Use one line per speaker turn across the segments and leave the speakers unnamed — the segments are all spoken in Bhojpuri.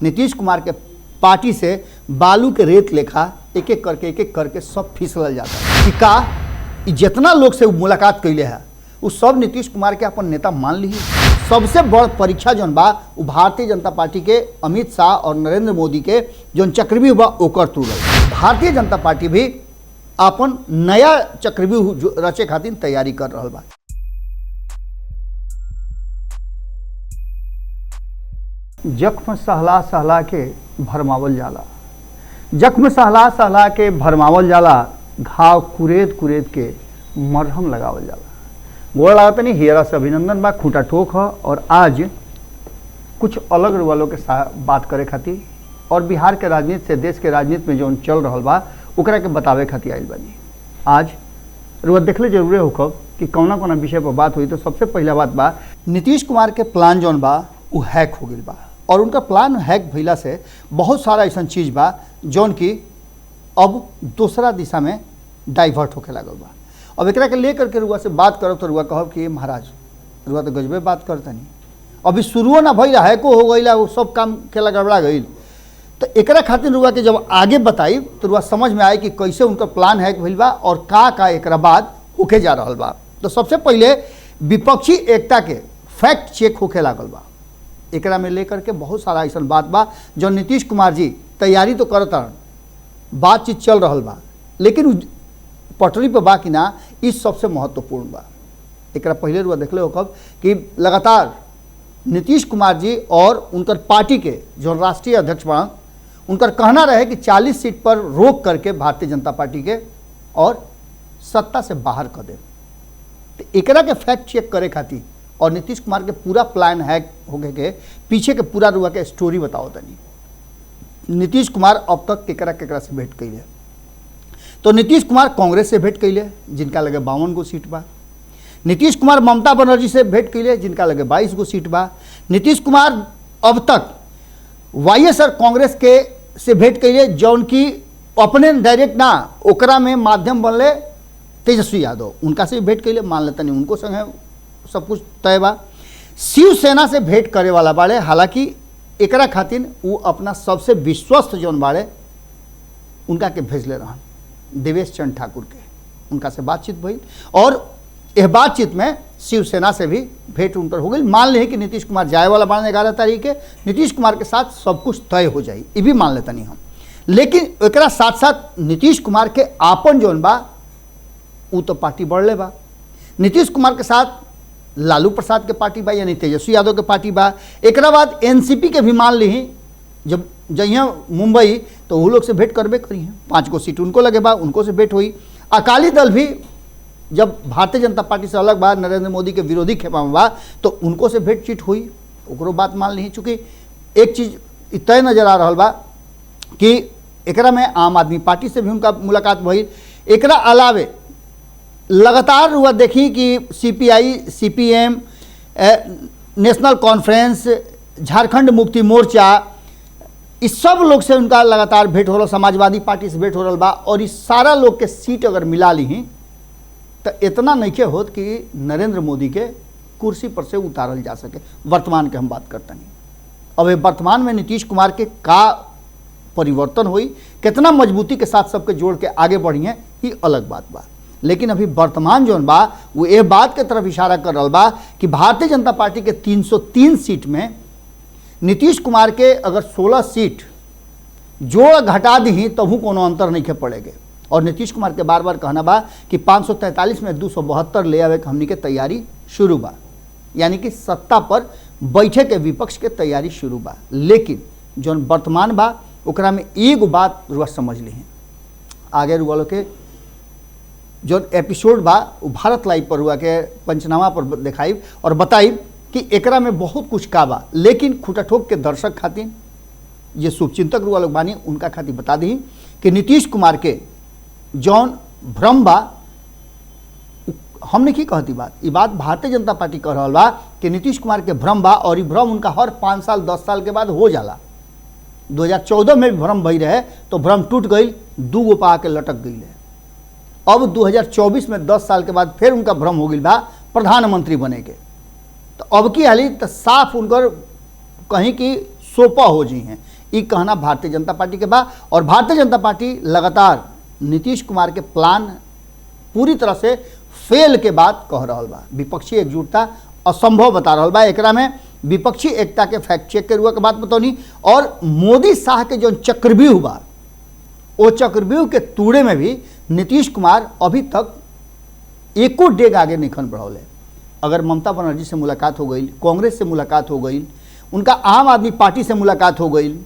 नीतीश कुमार के पार्टी से बालू के रेत लेखा एक एक करके सब फिसलल जाता है कि का जितना लोग से मुलाकात कैले है वो सब नीतीश कुमार के अपन नेता मान ली। सबसे बड़ परीक्षा जौन बा वो भारतीय जनता पार्टी के अमित शाह और नरेंद्र मोदी के जौन चक्रव्यूह बा ओकर तुरल। भारतीय जनता पार्टी भी अपन नया चक्रव्यूह रचे खातिर तैयारी कर रहा बा। जख्म सहला सहला के भरमावल जाला, जख्म सहला सहला के भरमावल जाला, घाव कुरेद कुरेद के मरहम लगावल जाला। गोड़ लागत नहीं हियरा से अभिनंदन बा, खूंटा ठोक है। और आज कुछ अलग वालों के साथ बात करे खातिर और बिहार के राजनीति से देश के राजनीति में जो चल रहा बा ओकरा के बतावे खातिर आइल बानी। आज रुआ देखले जरूरे होकब कि कौना कौना विषय पर बात हुई। तो सबसे पहला बात बा नीतीश कुमार के प्लान जौन बा वो हैक हो गई बा और उनका प्लान हैक भइला से बहुत सारा ऐसा चीज़ बा जौन की अब दूसरा दिशा में डाइवर्ट होके लागल बा। अब एकरा के लेकर के रुआ से बात करब तो रुआ कहब कि महाराज रुआ तो गजबे बात करतनी, अभी शुरुओ ना भइला हैको हो गई वो सब काम केला गड़बड़ा गई। तो एकरा खातिर रुआ के जब आगे बताई तो रुआ समझ में आए कि कैसे उनका प्लान हैक भइल बा और का एकरा बाद होके जा रहा बा। तो सबसे पहले विपक्षी एकता के फैक्ट चेक होके लागल बा। एकरा में लेकर के बहुत सारा ऐसा बात बा जो नीतीश कुमार जी तैयारी तो करता, बातचीत चल रहा बा, लेकिन पटरी पर बा कि ना इस सबसे महत्वपूर्ण बा। एकरा पहले रुआ देखले हो कब कि लगातार नीतीश कुमार जी और उनकर पार्टी के जो राष्ट्रीय अध्यक्ष बा उनकर कहना रहे कि 40 सीट पर रोक करके भारतीय जनता पार्टी के और सत्ता से बाहर कर दे। तो एकरा के फैक्ट चेक करे खातिर और नीतीश कुमार के पूरा प्लान हैक हो गए के पीछे के पूरा रुआ के स्टोरी बताओ तनी। नीतीश कुमार अब तक केकरा से भेंट कैले तो नीतीश कुमार कांग्रेस से भेंट कैले जिनका लगे 52 गो सीट बा। नीतीश कुमार ममता बनर्जी से भेंट कैले जिनका लगे 22 गो सीट बा। नीतीश कुमार अब तक वाईएसआर कांग्रेस के से भेंट कैले जौन की अपने डायरेक्ट ना ओकरा में माध्यम बनले तेजस्वी यादव, उनका से भी भेंट कैले, मान लेता नहीं उनको संगे सब कुछ तय बा। शिवसेना से भेंट करे वाला बाड़े, हालांकि एकरा खातिर वो अपना सबसे विश्वस्त जौन बाड़े उनका के भेजले रहन देवेश चंद्र ठाकुर के, उनका से बातचीत भई और यह बातचीत में शिवसेना से भी भेंट उन पर हो गई। मान ले कि नीतीश कुमार जाए वाला बाड़े 11 तारीख के, नीतीश कुमार के साथ सब कुछ तय हो जाए, ये भी मान लेता नहीं हम। लेकिन एकरा साथ साथ नीतीश कुमार के आपन जौन बा वो तो पार्टी बढ़ले बा। नीतीश कुमार के साथ लालू प्रसाद के पार्टी बा यानी तेजस्वी यादव के पार्टी बा। एकरा बाद एनसीपी के भी मान ली जब जइया मुंबई तो वो लोग से भेंट करबे करी हैं, 5 गो सीट उनको लगे बा, उनको से भेंट हुई। अकाली दल भी जब भारतीय जनता पार्टी से अलग बा, नरेंद्र मोदी के विरोधी खेपा में बा, तो उनको से भेंट चीट हुई, ओकरो बात मान ली। चूँकि एक चीज़ तय नजर आ रहा बा कि एकरा में आम आदमी पार्टी से भी उनका मुलाकात भई। एकरा अलावे लगातार हुआ देखी कि CPI, CPM, national conference, Jharkhand Mukti Morcha, इस सब लोग से उनका लगातार भेंट हो रहा, समाजवादी पार्टी से भेंट हो रहा बा। और इस सारा लोग के सीट अगर मिला ली तो इतना नहीं के होत कि नरेंद्र मोदी के कुर्सी पर से उतारल जा सके। वर्तमान के हम बात करते नहीं, अब ये वर्तमान में नीतीश कुमार के का परिवर्तन हुई, कितना मजबूती के साथ सबके जोड़ के आगे बढ़ी है, ये अलग बात बा। लेकिन अभी वर्तमान जौन बा वो ये बात के तरफ इशारा कर रहा बा कि भारतीय जनता पार्टी के 303 सीट में नीतीश कुमार के अगर 16 सीट जोड़ घटा दी तबू कोनो अंतर नहीं के पड़ेगे। और नीतीश कुमार के बार बार कहना बा कि 543 में 272 ले आवे के हमनी के तैयारी शुरू बा, यानी कि सत्ता पर बैठे के विपक्ष के तैयारी शुरू बा। लेकिन जौन वर्तमान बा ओकरा में एगो बात रुआ समझ ली है, आगे रुआ लोग के जो एपिसोड बा वो भारत लाइव पर हुआ के पंचनामा पर दिखाई और बताई कि एकरा में बहुत कुछ का बा। लेकिन खूंटा ठोक के दर्शक खातिर ये शुभचिंतक रुआ लोग बानी उनका खातिर बता दी कि नीतीश कुमार के जौन भ्रम बा, हमने की कहती बात, ये बात भारतीय जनता पार्टी कह रहा बा कि नीतीश कुमार के भ्रम बा और ये भ्रम उनका हर 5 साल 10 साल के बाद हो जाला। 2014 में भी भ्रम भई रहे तो भ्रम टूट गई, 2 गो पा के लटक गई है। अब 2024 में 10 साल के बाद फिर उनका भ्रम हो गई बा प्रधानमंत्री बने के। तो अब की हाली तो साफ उनकर कहीं की सोपा हो जी हैं, ये कहना भारतीय जनता पार्टी के बा। और भारतीय जनता पार्टी लगातार नीतीश कुमार के प्लान पूरी तरह से फेल के बाद कह रहा बा। विपक्षी एकजुटता असंभव बता रहा बा। एकरा में विपक्षी एकता के फैक्ट चेक के रुआ के बात बतौनी। और मोदी शाह के जो चक्रव्यूह बा, वो चक्रव्यूह के तूड़े में भी नीतीश कुमार अभी तक एको डेग आगे नहीं बढ़ौले। अगर ममता बनर्जी से मुलाकात हो गई, कांग्रेस से मुलाकात हो गई, उनका आम आदमी पार्टी से मुलाकात हो गई,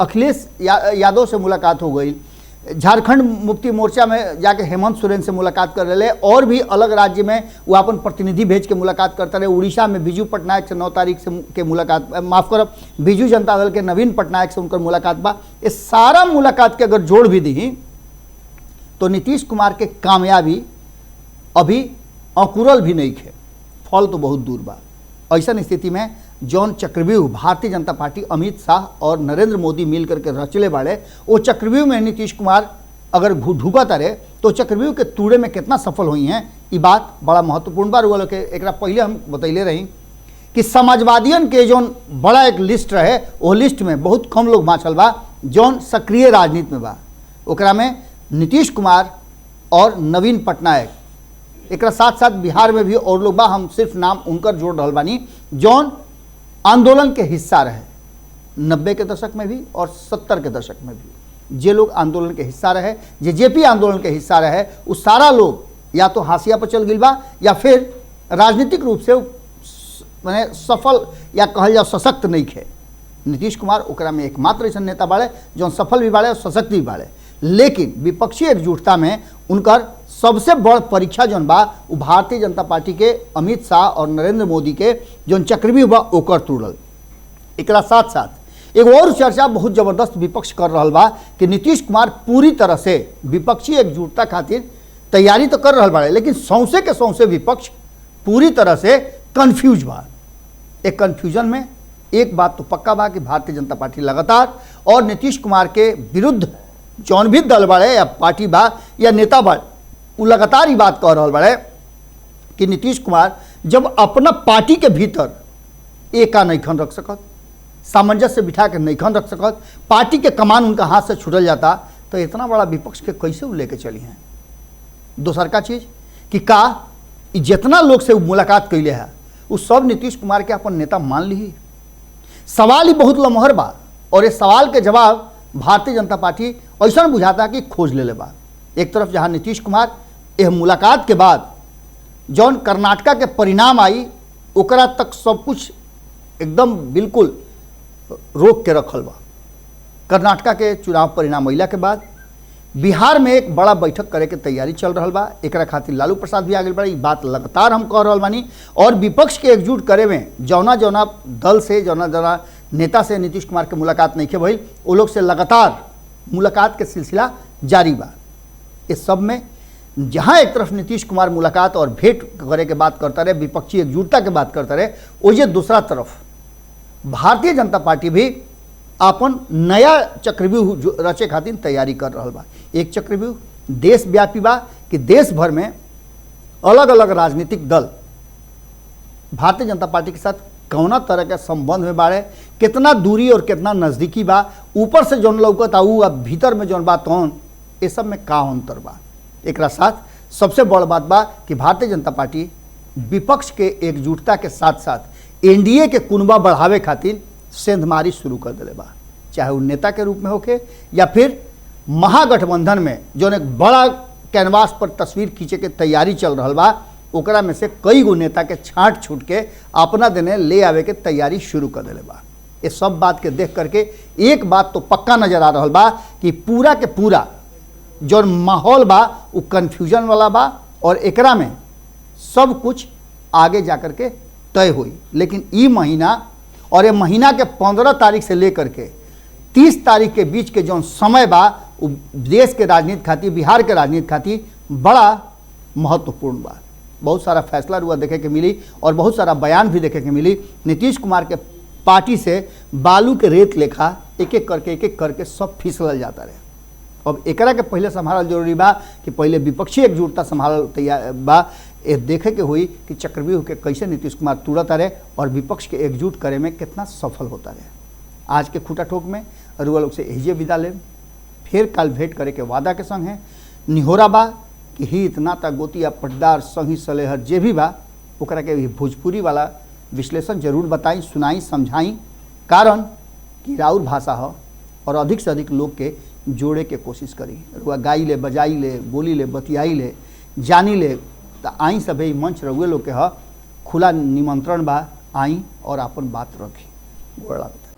अखिलेश यादव से मुलाकात हो गई, झारखंड मुक्ति मोर्चा में जाके हेमंत सोरेन से मुलाकात कर रहे, और भी अलग राज्य में वो अपन प्रतिनिधि भेज के मुलाकात करते रहे। उड़ीसा में बिजू पटनायक से 9 तारीख से के मुलाकात, माफ़ करब, बिजू जनता दल के नवीन पटनायक से उनकर मुलाकात बा। ये सारा मुलाकात के अगर जोड़ भी दी तो नीतीश कुमार के कामयाबी अभी अंकुरल भी नहीं है, फल तो बहुत दूर बा। ऐसा स्थिति में जौन चक्रव्यूह भारतीय जनता पार्टी अमित शाह और नरेंद्र मोदी मिल करके रचले बाड़े, वो चक्रव्यूह में नीतीश कुमार अगर ढुकता रहे तो चक्रव्यूह के तूड़े में कितना सफल हुई हैं, ये बात बड़ा महत्वपूर्ण बार हुआ। एक पहले हम बतैले रही कि समाजवादियन के जौन बड़ा एक लिस्ट रहे, वो लिस्ट में बहुत कम लोग बाँचल बा जौन सक्रिय राजनीति में बा। ओकरा में नीतीश कुमार और नवीन पटनायक, एक साथ साथ बिहार में भी और लोग बा, हम सिर्फ नाम उनकर जोड़ रहा बानी, जौन आंदोलन के हिस्सा रहे 90 के दशक में भी और 70 के दशक में भी। जे लोग आंदोलन के हिस्सा रहे, जेजेपी आंदोलन के हिस्सा रहे, वो सारा लोग या तो हाशिया पर चल गई बा या फिर राजनीतिक रूप से मैंने सफल या कहल जाओ सशक्त नहीं थे। नीतीश कुमार ओकरा में एकमात्र ऐसा नेता बाड़े जो सफल भी बाड़े और सशक्त भी बाड़े। लेकिन विपक्षी एकजुटता में उनकर सबसे बड़ परीक्षा जौन बा वो भारतीय जनता पार्टी के अमित शाह और नरेंद्र मोदी के जौन चक्रव्यूह बा ओकर तोड़ल। एकरा साथ साथ एक और चर्चा बहुत जबरदस्त विपक्ष कर रहा बा कि नीतीश कुमार पूरी तरह से विपक्षी एकजुटता खातिर तैयारी तो कर रहा बा, लेकिन सौंसे के सौंसे विपक्ष पूरी तरह से कन्फ्यूज बा। एक कन्फ्यूजन में एक बात तो पक्का बा कि भारतीय जनता पार्टी लगातार और नीतीश कुमार के विरुद्ध जौन भी दल बाड़े या पार्टी बा या नेता बा, वो लगातार ही बात कह रहा बाड़े कि नीतीश कुमार जब अपना पार्टी के भीतर एका नहीं खन रख सकत, सामंजस्य बिठा के नहीं खन रख सकत, पार्टी के कमान उनका हाथ से छुटल जाता, तो इतना बड़ा विपक्ष के कैसे वो लेके चली हैं। दूसर का चीज़ कि का जितना लोग से मुलाकात कैले है वो सब नीतीश कुमार के अपन नेता मान ली। सवाल ही बहुत लमहर बा और ये सवाल के जवाब भारतीय जनता पार्टी ऐसा बुझाता कि खोज ले बा। एक तरफ जहाँ नीतीश कुमार यह मुलाकात के बाद जौन कर्नाटका के परिणाम आई ओकरा तक सब कुछ एकदम बिल्कुल रोक के रखल बा। कर्नाटका के चुनाव परिणाम अइला के बाद बिहार में एक बड़ा बैठक करे के तैयारी चल रहा बा। एकरा खातिर लालू प्रसाद भी आगे बढ़ी, बात लगातार हम कह रहा बानी। और विपक्ष के एकजुट करे में जौना जौना दल से जौना जौना नेता से नीतीश कुमार के मुलाकात नहीं के भइल, वो लोग से लगातार मुलाकात के सिलसिला जारी बा। इस सब में जहाँ एक तरफ नीतीश कुमार मुलाकात और भेंट करे के बात करता रहे, विपक्षी एकजुटता के बात करता रहे, ओजे दूसरा तरफ भारतीय जनता पार्टी भी अपन नया चक्रव्यूह रचे खातिर तैयारी कर रहा बा। एक चक्रव्यूह देशव्यापी बा कि देश भर में अलग अलग राजनीतिक दल भारतीय जनता पार्टी के साथ कौना तरह के संबंध में बाड़े, कितना दूरी और कितना नज़दीकी बा, ऊपर से जौन लौकत आऊ अब भीतर में जौन बात तौन, ये सब में का अंतर बा। एक साथ सबसे बड़ बात बा कि भारतीय जनता पार्टी विपक्ष के एकजुटता के साथ साथ एनडीए के कुनबा बढ़ावे खातिर सेंधमारी शुरू कर दिले बा, चाहे वो नेता के रूप में होके या फिर महागठबंधन में जो एक बड़ा कैनवास पर तस्वीर खींचे के तैयारी चल रहा बा, ओकरा में से कई गो नेता के छांट छूट के अपना देने ले आवे के तैयारी शुरू कर दिले बा। ये सब बात के देख करके एक बात तो पक्का नजर आ रहा बा कि पूरा के पूरा जो माहौल बा वो कन्फ्यूजन वाला बा और एकरा में सब कुछ आगे जाकर के तय हुई। लेकिन ये महीना और ये महीना के 15 तारीख से लेकर के 30 तारीख के बीच के जो समय बा वो देश के राजनीति खातिर, बिहार के राजनीति खातिर बड़ा महत्वपूर्ण बा। बहुत सारा फैसला हुआ देखे के मिली और बहुत सारा बयान भी देखे के मिली। नीतीश कुमार के पार्टी से बालू के रेत लेखा एक एक करके सब फिसलल जाता रहे। अब एकरा के पहले संभालल जरूरी बा कि पहले विपक्षी एकजुटता संभालल तैयार बा। ये देखे के हुई कि चक्रव्यूह के कैसे नीतीश कुमार तुड़ता रहे और विपक्ष के एकजुट करे में कितना सफल होता रहे। आज के खूटा ठोक में रुआ लोग से एहिजे विदा लेब। फिर कल भेंट करे के वादा के संग है। निहोरा बा कि हित नाता गोतिया पटदार संगी सलेहर जे भी बा ओकरा के भोजपुरी वाला विश्लेषण जरूर बताई, सुनाई, समझाई, कारण कि राउर भाषा हो और अधिक से अधिक लोग के जोड़े के कोशिश करी। रुआ गाई ले, बजाई ले, बोली ले, बतियाई ले, जानी ले, तो आई सभे मंच रउए लोग के ह खुला निमंत्रण बा, आई और अपन बात रखी। गोड़ लागत।